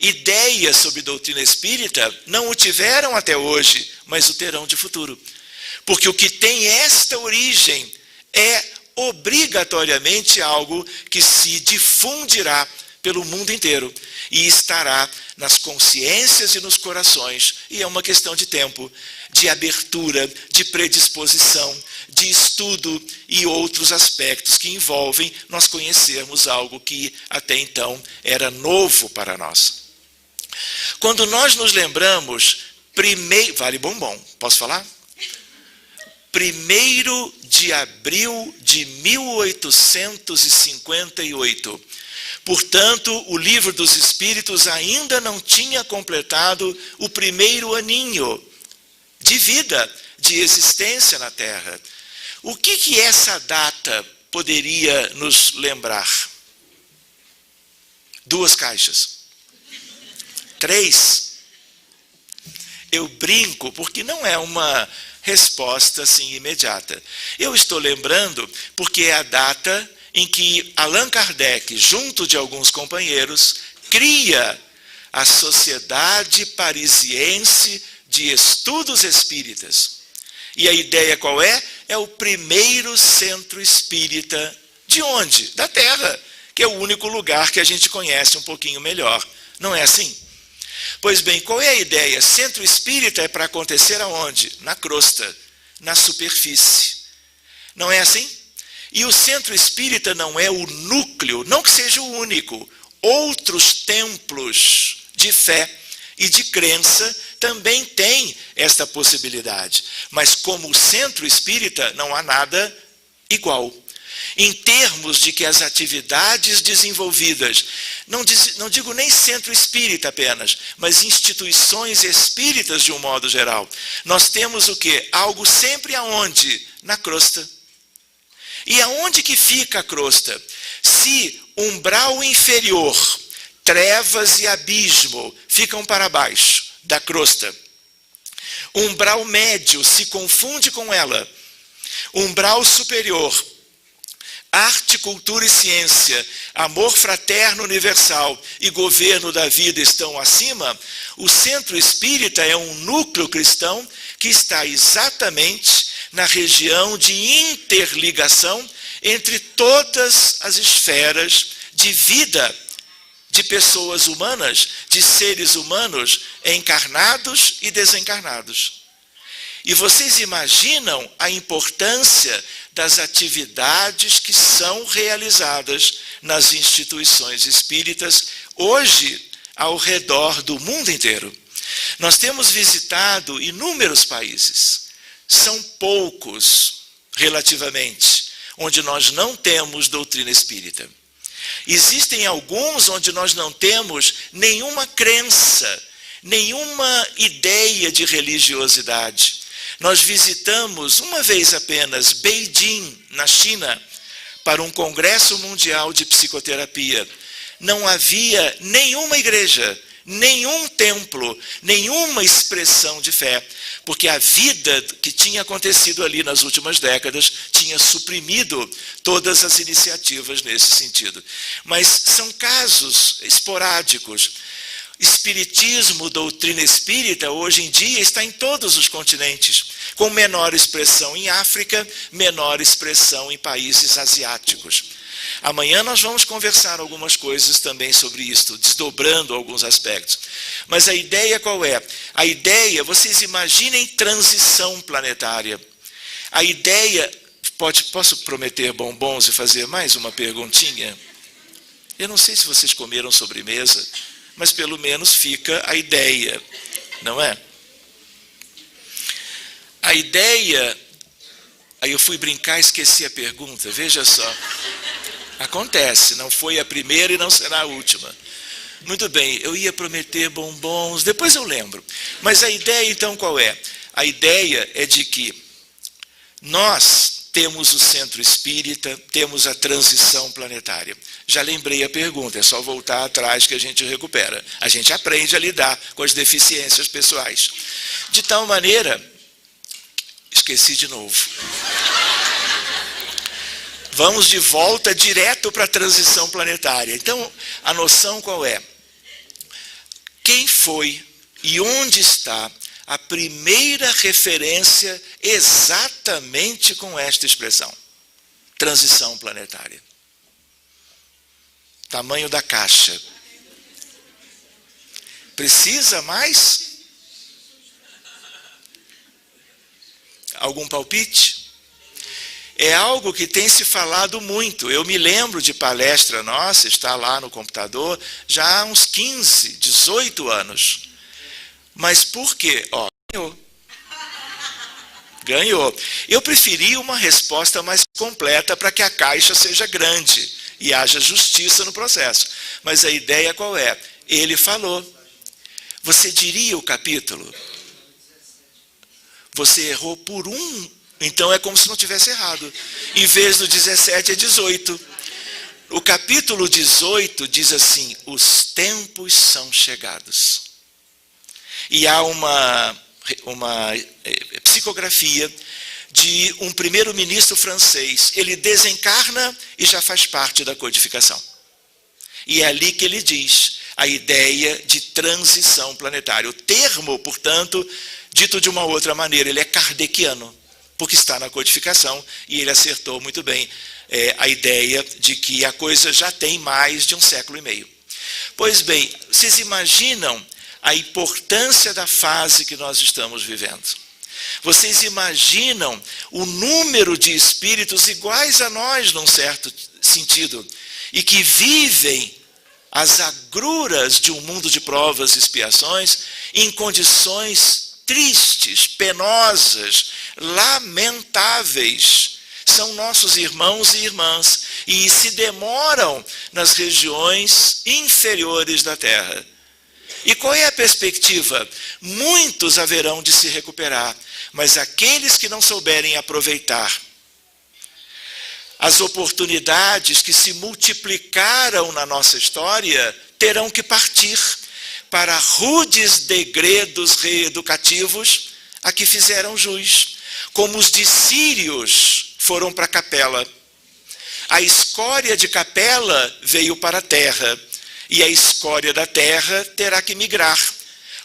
ideia sobre doutrina espírita, não o tiveram até hoje, mas o terão de futuro. Porque o que tem esta origem é obrigatoriamente algo que se difundirá pelo mundo inteiro e estará nas consciências e nos corações, e é uma questão de tempo, de abertura, de predisposição, de estudo e outros aspectos que envolvem nós conhecermos algo que até então era novo para nós. Quando nós nos lembramos, vale bombom, posso falar? 1º de abril de 1858. Portanto, o Livro dos Espíritos ainda não tinha completado o 1º aninho de vida, de existência na Terra. O que essa data poderia nos lembrar? 2 caixas. 3. Eu brinco porque não é uma resposta assim imediata. Eu estou lembrando porque é a data em que Allan Kardec, junto de alguns companheiros, cria a Sociedade Parisiense de Estudos Espíritas. E a ideia qual é? É o primeiro centro espírita. De onde? Da Terra, que é o único lugar que a gente conhece um pouquinho melhor. Não é assim? Pois bem, qual é a ideia? Centro espírita é para acontecer aonde? Na crosta, na superfície. Não é assim? E o centro espírita não é o núcleo, não que seja o único. Outros templos de fé e de crença também têm esta possibilidade. Mas como centro espírita não há nada igual. Em termos de que as atividades desenvolvidas, não digo nem centro espírita apenas, mas instituições espíritas de um modo geral, nós temos o quê? Algo sempre aonde? Na crosta. E aonde que fica a crosta? Se umbral inferior, trevas e abismo ficam para baixo da crosta, umbral médio se confunde com ela, umbral superior, arte, cultura e ciência, amor fraterno universal e governo da vida estão acima, o centro espírita é um núcleo cristão que está exatamente na região de interligação entre todas as esferas de vida de pessoas humanas, de seres humanos encarnados e desencarnados. E vocês imaginam a importância das atividades que são realizadas nas instituições espíritas hoje ao redor do mundo inteiro. Nós temos visitado inúmeros países. São poucos, relativamente, onde nós não temos doutrina espírita. Existem alguns onde nós não temos nenhuma crença, nenhuma ideia de religiosidade. Nós visitamos uma vez apenas Beijing, na China, para um congresso mundial de psicoterapia. Não havia nenhuma igreja, nenhum templo, nenhuma expressão de fé, porque a vida que tinha acontecido ali nas últimas décadas tinha suprimido todas as iniciativas nesse sentido. Mas são casos esporádicos. Espiritismo, doutrina espírita, hoje em dia está em todos os continentes, com menor expressão em África, menor expressão em países asiáticos. Amanhã nós vamos conversar algumas coisas também sobre isso, desdobrando alguns aspectos. Mas a ideia qual é? A ideia, vocês imaginem transição planetária. A ideia, posso prometer bombons e fazer mais uma perguntinha? Eu não sei se vocês comeram sobremesa, mas pelo menos fica a ideia, não é? A ideia... Aí eu fui brincar e esqueci a pergunta, veja só. Acontece, não foi a primeira e não será a última. Muito bem, eu ia prometer bombons, depois eu lembro. Mas a ideia então qual é? A ideia é de que nós temos o centro espírita, temos a transição planetária. Já lembrei a pergunta, é só voltar atrás que a gente recupera. A gente aprende a lidar com as deficiências pessoais. De tal maneira, esqueci de novo. Vamos de volta direto para a transição planetária. Então, a noção qual é? Quem foi e onde está a primeira referência exatamente com esta expressão: transição planetária. Tamanho da caixa. Precisa mais? Algum palpite? É algo que tem se falado muito. Eu me lembro de palestra nossa, está lá no computador, já há uns 15, 18 anos. Mas por quê? Ganhou. Ganhou. Eu preferi uma resposta mais completa para que a caixa seja grande e haja justiça no processo. Mas a ideia qual é? Ele falou. Você diria o capítulo? Você errou por um, então é como se não tivesse errado. Em vez do 17 é 18. O capítulo 18 diz assim: os tempos são chegados. E há uma psicografia de um primeiro-ministro francês. Ele desencarna e já faz parte da codificação. E é ali que ele diz a ideia de transição planetária. O termo, portanto, dito de uma outra maneira, ele é kardeciano, porque está na codificação, e ele acertou muito bem a ideia de que a coisa já tem mais de 1,5 séculos. Pois bem, vocês imaginam a importância da fase que nós estamos vivendo? Vocês imaginam o número de espíritos iguais a nós, num certo sentido, e que vivem as agruras de um mundo de provas e expiações em condições tristes, penosas, lamentáveis. São nossos irmãos e irmãs e se demoram nas regiões inferiores da Terra. E qual é a perspectiva? Muitos haverão de se recuperar, mas aqueles que não souberem aproveitar as oportunidades que se multiplicaram na nossa história terão que partir para rudes degredos reeducativos a que fizeram jus, como os de Sírios foram para Capela. A escória de Capela veio para a terra, e a escória da terra terá que migrar,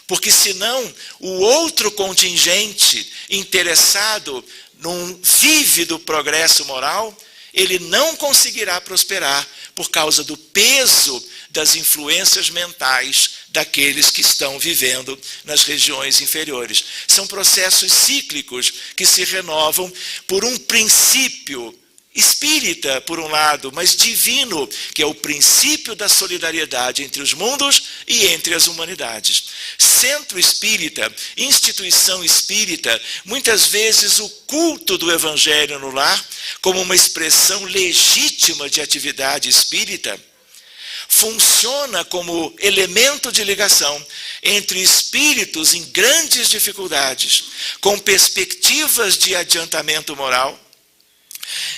porque senão o outro contingente interessado num vívido progresso moral, ele não conseguirá prosperar por causa do peso das influências mentais daqueles que estão vivendo nas regiões inferiores. São processos cíclicos que se renovam por um princípio espírita, por um lado, mas divino, que é o princípio da solidariedade entre os mundos e entre as humanidades. Centro espírita, instituição espírita, muitas vezes o culto do evangelho no lar, como uma expressão legítima de atividade espírita, funciona como elemento de ligação entre espíritos em grandes dificuldades, com perspectivas de adiantamento moral,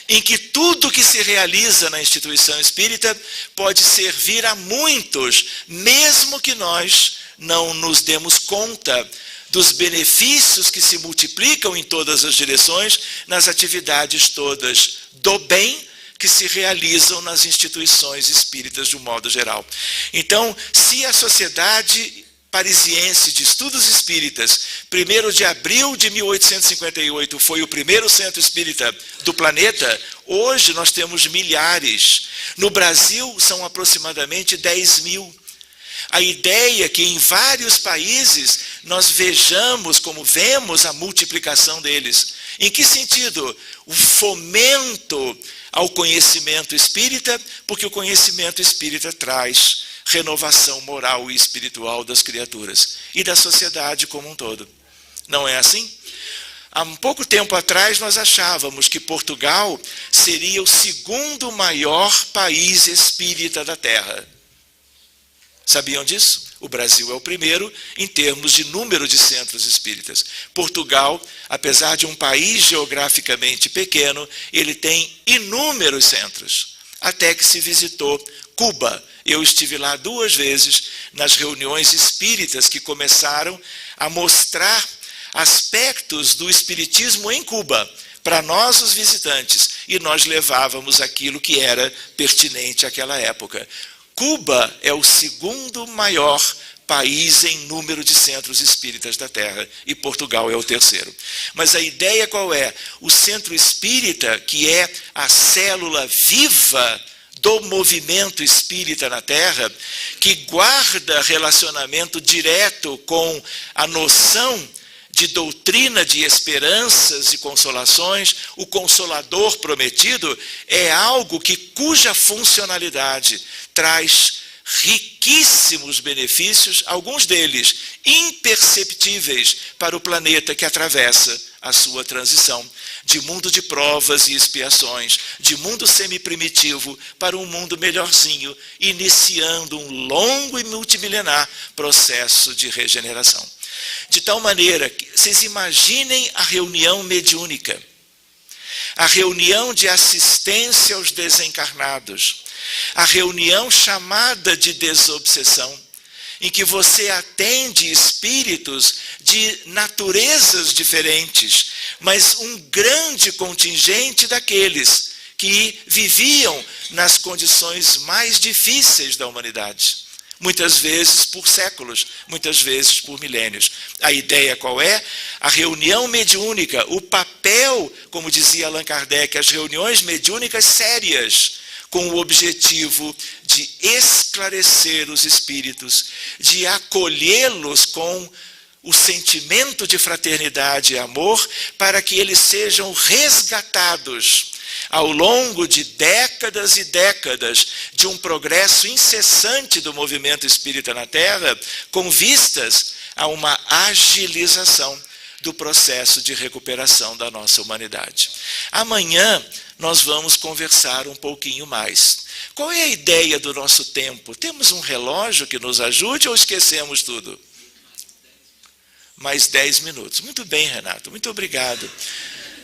em que tudo que se realiza na instituição espírita pode servir a muitos, mesmo que nós não nos demos conta dos benefícios que se multiplicam em todas as direções, nas atividades todas do bem que se realizam nas instituições espíritas de um modo geral. Então, se a Sociedade Parisiense de Estudos Espíritas, 1º de abril de 1858, foi o primeiro centro espírita do planeta, hoje nós temos milhares. No Brasil, são aproximadamente 10 mil. A ideia é que em vários países nós vejamos, como vemos, a multiplicação deles. Em que sentido? O fomento ao conhecimento espírita, porque o conhecimento espírita traz renovação moral e espiritual das criaturas e da sociedade como um todo. Não é assim? Há um pouco tempo atrás nós achávamos que Portugal seria o 2º maior país espírita da Terra. Sabiam disso? O Brasil é o primeiro em termos de número de centros espíritas. Portugal, apesar de um país geograficamente pequeno, ele tem inúmeros centros, até que se visitou Cuba. Eu estive lá 2 vezes nas reuniões espíritas que começaram a mostrar aspectos do espiritismo em Cuba para nós, os visitantes, e nós levávamos aquilo que era pertinente àquela época. Cuba é o 2º maior país em número de centros espíritas da Terra, e Portugal é o terceiro. Mas a ideia qual é? O centro espírita, que é a célula viva do movimento espírita na Terra, que guarda relacionamento direto com a noção de doutrina de esperanças e consolações, o Consolador prometido, é algo cuja funcionalidade traz riquíssimos benefícios, alguns deles imperceptíveis para o planeta que atravessa a sua transição de mundo de provas e expiações, de mundo semiprimitivo para um mundo melhorzinho, iniciando um longo e multimilenar processo de regeneração. De tal maneira que vocês imaginem a reunião mediúnica, a reunião de assistência aos desencarnados, a reunião chamada de desobsessão, em que você atende espíritos de naturezas diferentes, mas um grande contingente daqueles que viviam nas condições mais difíceis da humanidade. Muitas vezes por séculos, muitas vezes por milênios. A ideia qual é? A reunião mediúnica, o papel, como dizia Allan Kardec, as reuniões mediúnicas sérias, com o objetivo de esclarecer os espíritos, de acolhê-los com o sentimento de fraternidade e amor, para que eles sejam resgatados ao longo de décadas e décadas de um progresso incessante do movimento espírita na Terra, com vistas a uma agilização do processo de recuperação da nossa humanidade. Amanhã nós vamos conversar um pouquinho mais. Qual é a ideia do nosso tempo? Temos um relógio que nos ajude ou esquecemos tudo? Mais 10 minutos. Muito bem, Renato, muito obrigado.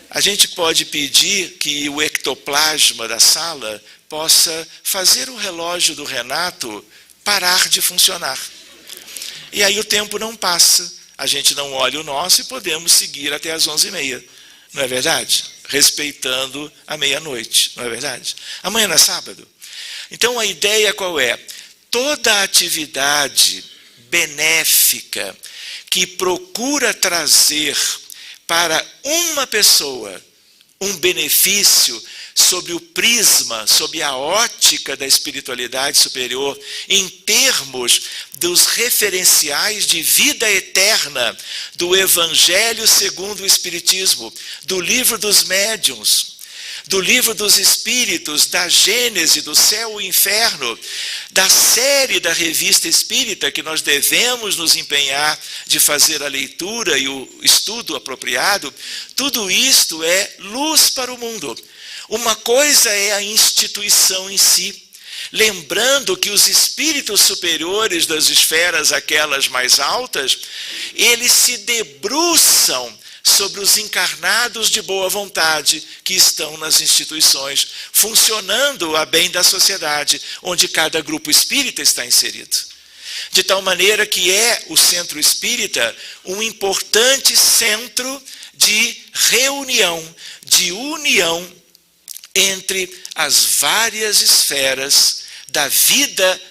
A gente pode pedir que o ectoplasma da sala possa fazer o relógio do Renato parar de funcionar. E aí o tempo não passa, a gente não olha o nosso e podemos seguir até as 11h30. Não é verdade? Respeitando a meia-noite, não é verdade? Amanhã não é sábado. Então a ideia qual é? Toda atividade benéfica que procura trazer para uma pessoa um benefício sob o prisma, sob a ótica da espiritualidade superior, em termos dos referenciais de vida eterna do Evangelho segundo o Espiritismo, do livro dos médiuns, do livro dos espíritos, da Gênese, do céu e inferno, da série da Revista Espírita, que nós devemos nos empenhar de fazer a leitura e o estudo apropriado, tudo isto é luz para o mundo. Uma coisa é a instituição em si, lembrando que os espíritos superiores das esferas, aquelas mais altas, eles se debruçam sobre os encarnados de boa vontade que estão nas instituições, funcionando a bem da sociedade, onde cada grupo espírita está inserido. De tal maneira que é o centro espírita um importante centro de reunião, de união entre as várias esferas da vida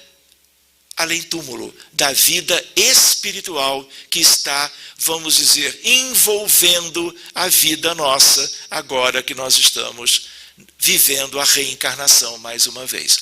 além-túmulo, da vida espiritual que está, vamos dizer, envolvendo a vida nossa, agora que nós estamos vivendo a reencarnação mais uma vez.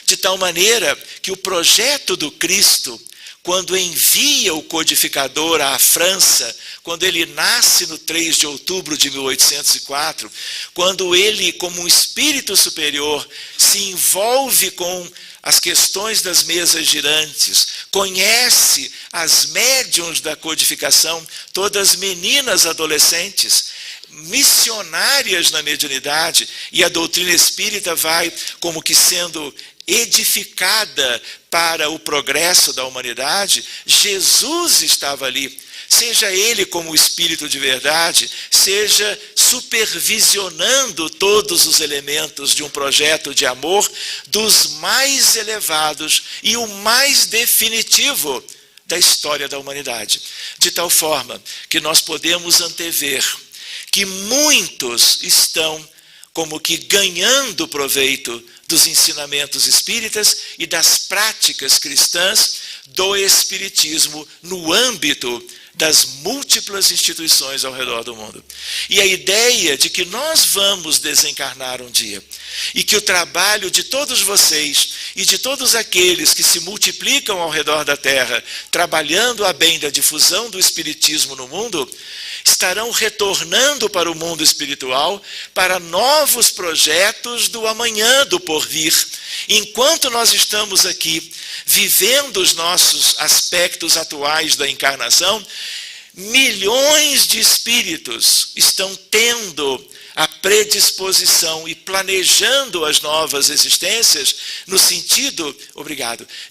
De tal maneira que o projeto do Cristo, quando envia o codificador à França, quando ele nasce no 3 de outubro de 1804, quando ele, como um espírito superior, se envolve com as questões das mesas girantes, conhece as médiuns da codificação, todas meninas adolescentes, missionárias na mediunidade, e a doutrina espírita vai como que sendo edificada para o progresso da humanidade. Jesus estava ali, seja ele como espírito de verdade, seja supervisionando todos os elementos de um projeto de amor dos mais elevados e o mais definitivo da história da humanidade. De tal forma que nós podemos antever que muitos estão como que ganhando proveito dos ensinamentos espíritas e das práticas cristãs do Espiritismo no âmbito das múltiplas instituições ao redor do mundo. E a ideia de que nós vamos desencarnar um dia e que o trabalho de todos vocês e de todos aqueles que se multiplicam ao redor da Terra, trabalhando a bem da difusão do Espiritismo no mundo, estarão retornando para o mundo espiritual para novos projetos do amanhã, do porvir. Enquanto nós estamos aqui vivendo os nossos aspectos atuais da encarnação, milhões de espíritos estão tendo a predisposição e planejando as novas existências no sentido,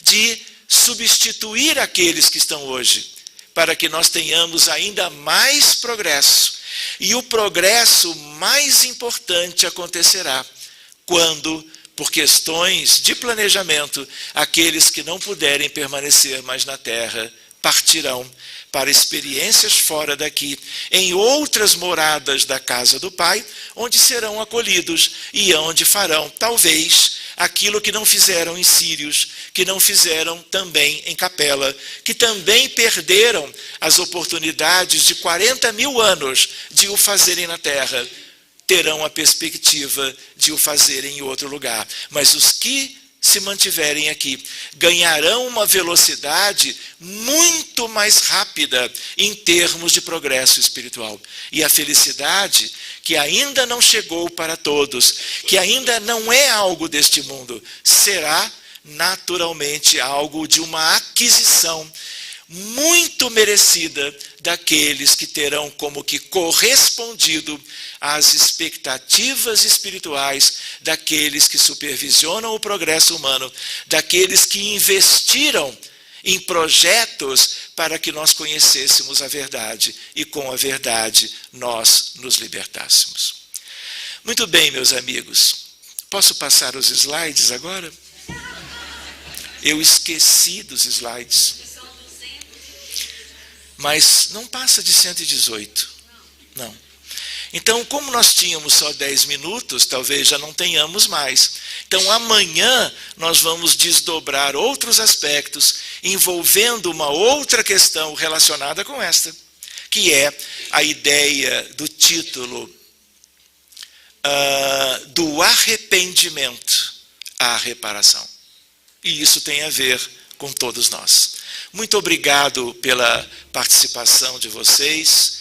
de substituir aqueles que estão hoje, para que nós tenhamos ainda mais progresso. E o progresso mais importante acontecerá quando, por questões de planejamento, aqueles que não puderem permanecer mais na Terra partirão para experiências fora daqui, em outras moradas da casa do Pai, onde serão acolhidos e onde farão, talvez, aquilo que não fizeram em Sírios, que não fizeram também em Capela, que também perderam as oportunidades de 40 mil anos de o fazerem na Terra, terão a perspectiva de o fazerem em outro lugar. Mas os que se mantiverem aqui ganharão uma velocidade muito mais rápida em termos de progresso espiritual. E a felicidade, que ainda não chegou para todos, que ainda não é algo deste mundo, será naturalmente algo de uma aquisição muito merecida daqueles que terão como que correspondido às expectativas espirituais daqueles que supervisionam o progresso humano, daqueles que investiram em projetos para que nós conhecêssemos a verdade e com a verdade nós nos libertássemos. Muito bem, meus amigos. Posso passar os slides agora? Eu esqueci dos slides. Mas não passa de 118. Não. Então, como nós tínhamos só 10 minutos, talvez já não tenhamos mais. Então, amanhã nós vamos desdobrar outros aspectos, envolvendo uma outra questão relacionada com esta, que é a ideia do título do arrependimento à reparação. E isso tem a ver com todos nós. Muito obrigado pela participação de vocês.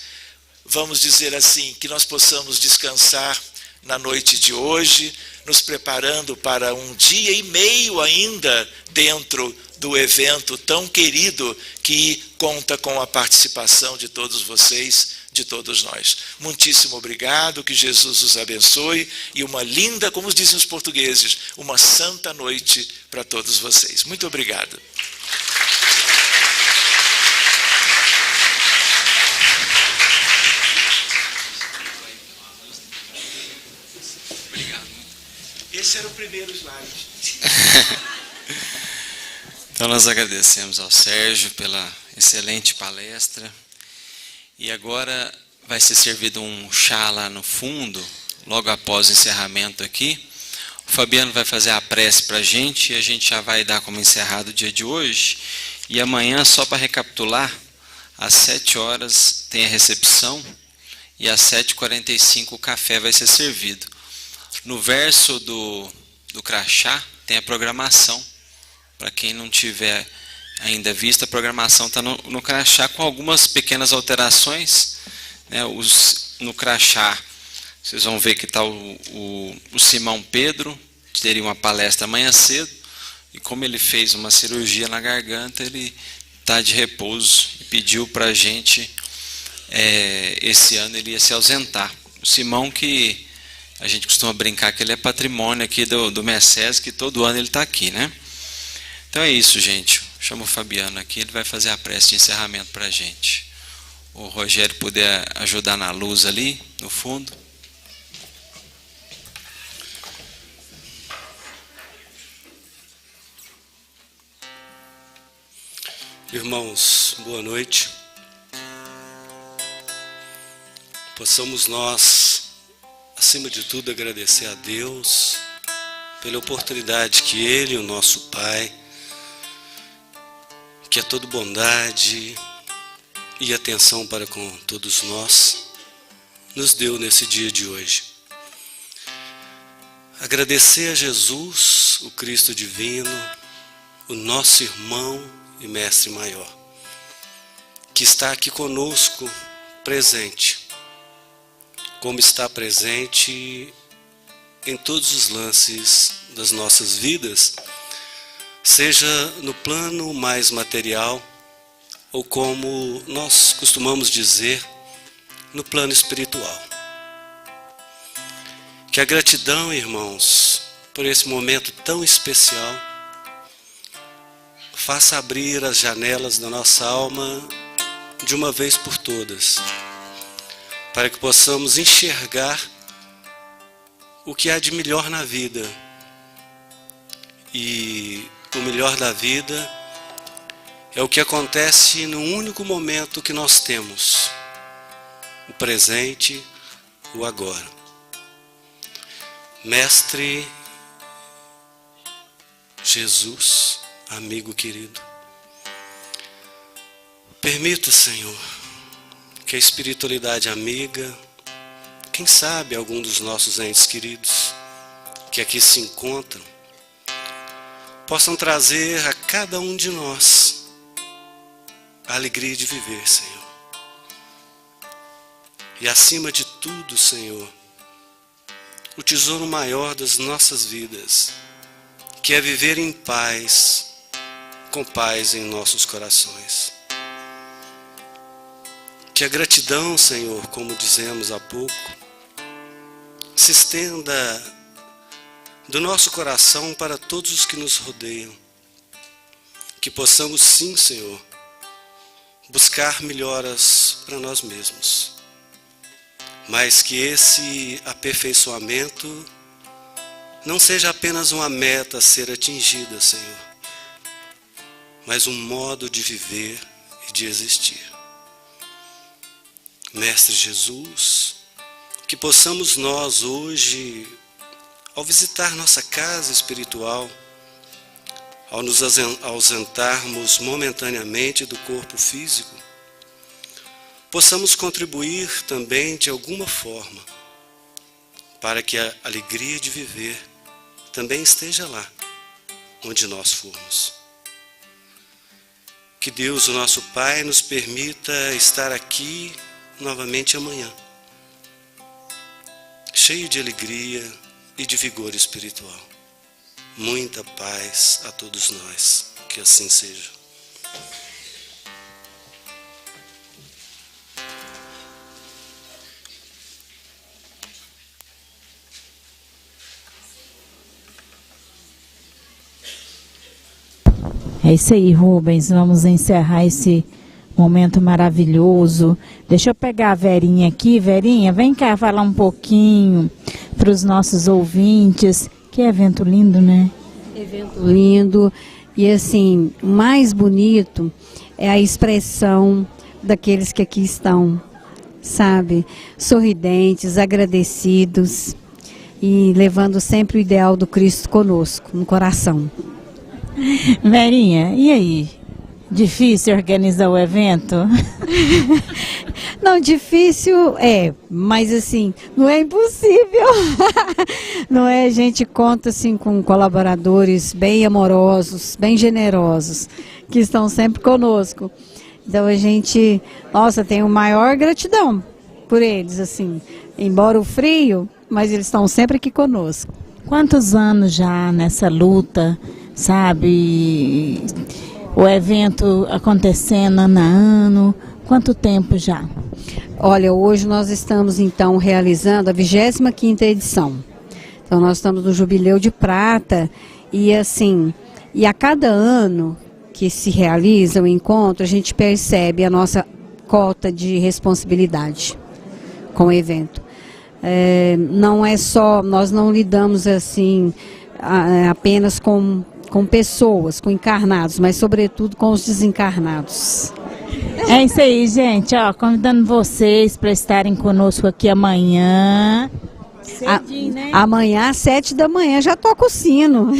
Vamos dizer assim, que nós possamos descansar na noite de hoje, nos preparando para um dia e meio ainda dentro do evento tão querido que conta com a participação de todos vocês, de todos nós. Muitíssimo obrigado, que Jesus os abençoe e uma linda, como dizem os portugueses, uma santa noite para todos vocês. Muito obrigado. Esse era o primeiro slide. Então nós agradecemos ao Sérgio pela excelente palestra. E agora vai ser servido um chá lá no fundo, logo após o encerramento aqui. O Fabiano vai fazer a prece para a gente e a gente já vai dar como encerrado o dia de hoje. E amanhã, só para recapitular, às 7 horas tem a recepção e às 7h45 o café vai ser servido. No verso do crachá tem a programação. Para quem não tiver ainda visto, a programação está no crachá com algumas pequenas alterações. Né? No crachá, vocês vão ver que está o Simão Pedro, que teria uma palestra amanhã cedo, e como ele fez uma cirurgia na garganta, ele está de repouso e pediu para a gente, esse ano ele ia se ausentar. O Simão, que a gente costuma brincar que ele é patrimônio aqui do MECES, que todo ano ele está aqui, né? Então é isso, gente. Chama o Fabiano aqui, ele vai fazer a prece de encerramento para a gente. O Rogério puder ajudar na luz ali, no fundo. Irmãos, boa noite. Possamos nós, acima de tudo, agradecer a Deus pela oportunidade que Ele, o nosso Pai, que é toda bondade e atenção para com todos nós, nos deu nesse dia de hoje. Agradecer a Jesus, o Cristo divino, o nosso irmão e mestre maior, que está aqui conosco, presente, como está presente em todos os lances das nossas vidas, seja no plano mais material, ou como nós costumamos dizer, no plano espiritual. Que a gratidão, irmãos, por esse momento tão especial, faça abrir as janelas da nossa alma de uma vez por todas, para que possamos enxergar o que há de melhor na vida. E o melhor da vida é o que acontece no único momento que nós temos, o presente, o agora. Mestre Jesus, amigo querido, permita, Senhor, que a espiritualidade amiga, quem sabe algum dos nossos entes queridos que aqui se encontram, possam trazer a cada um de nós a alegria de viver, Senhor. E acima de tudo, Senhor, o tesouro maior das nossas vidas, que é viver em paz, com paz em nossos corações. Que a gratidão, Senhor, como dizemos há pouco, se estenda do nosso coração para todos os que nos rodeiam. Que possamos sim, Senhor, buscar melhoras para nós mesmos. Mas que esse aperfeiçoamento não seja apenas uma meta a ser atingida, Senhor, mas um modo de viver e de existir. Mestre Jesus, que possamos nós hoje, ao visitar nossa casa espiritual, ao nos ausentarmos momentaneamente do corpo físico, possamos contribuir também de alguma forma para que a alegria de viver também esteja lá onde nós formos. Que Deus, o nosso Pai, nos permita estar aqui novamente amanhã, cheio de alegria e de vigor espiritual. Muita paz a todos nós, que assim seja. É isso aí, Rubens. Vamos encerrar esse momento maravilhoso. Deixa eu pegar a Verinha aqui. Verinha, vem cá falar um pouquinho para os nossos ouvintes. Que evento lindo, né? Evento lindo. E assim, o mais bonito é a expressão daqueles que aqui estão, sabe? Sorridentes, agradecidos e levando sempre o ideal do Cristo conosco, no coração. Verinha, e aí? Difícil organizar o evento? Não, difícil é, mas assim, não é impossível. Não é, a gente conta assim com colaboradores bem amorosos, bem generosos, que estão sempre conosco. Então a gente, nossa, tem o maior gratidão por eles, assim, embora o frio, mas eles estão sempre aqui conosco. Quantos anos já nessa luta, sabe? O evento acontecendo ano a ano, quanto tempo já? Olha, hoje nós estamos então realizando a 25ª edição. Então nós estamos no Jubileu de Prata e assim, e a cada ano que se realiza o encontro, a gente percebe a nossa cota de responsabilidade com o evento. Não é só, nós não lidamos assim apenas com pessoas, com encarnados, mas sobretudo com os desencarnados. É isso aí, gente, ó, convidando vocês para estarem conosco aqui amanhã. Cedinho, né? Amanhã às 7 da manhã já toca o sino.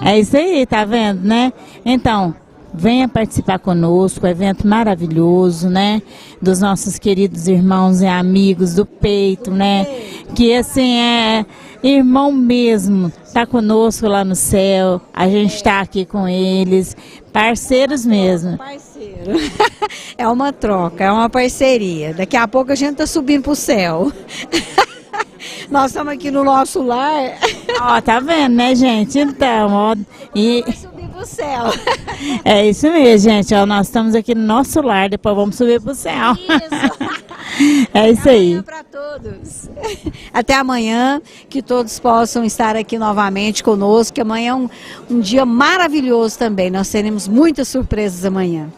É isso aí, tá vendo, né? Então, venha participar conosco, evento maravilhoso, né? Dos nossos queridos irmãos e amigos do peito, né? Que assim é irmão mesmo, tá conosco lá no céu, a gente está aqui com eles, parceiros mesmo. Parceiro. É uma troca, é uma parceria. Daqui a pouco a gente tá subindo pro céu. Nós estamos aqui no nosso lar. Ó, tá vendo, né, gente? Então, ó, e Vai subir pro céu. é isso mesmo, gente, ó, nós estamos aqui no nosso lar, depois vamos subir pro céu. Isso. É isso aí. Amanhã para todos. Até amanhã, que todos possam estar aqui novamente conosco, que amanhã é um dia maravilhoso também. Nós teremos muitas surpresas amanhã.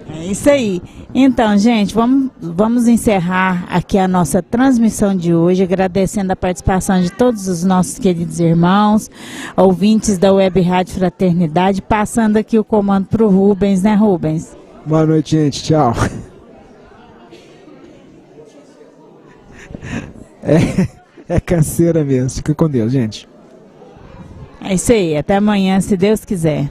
É isso aí. Então, gente, vamos encerrar aqui a nossa transmissão de hoje, agradecendo a participação de todos os nossos queridos irmãos, ouvintes da Web Rádio Fraternidade, passando aqui o comando para o Rubens, né, Rubens? Boa noite, gente. Tchau. É canseira mesmo. Fica com Deus, gente. É isso aí. Até amanhã, se Deus quiser.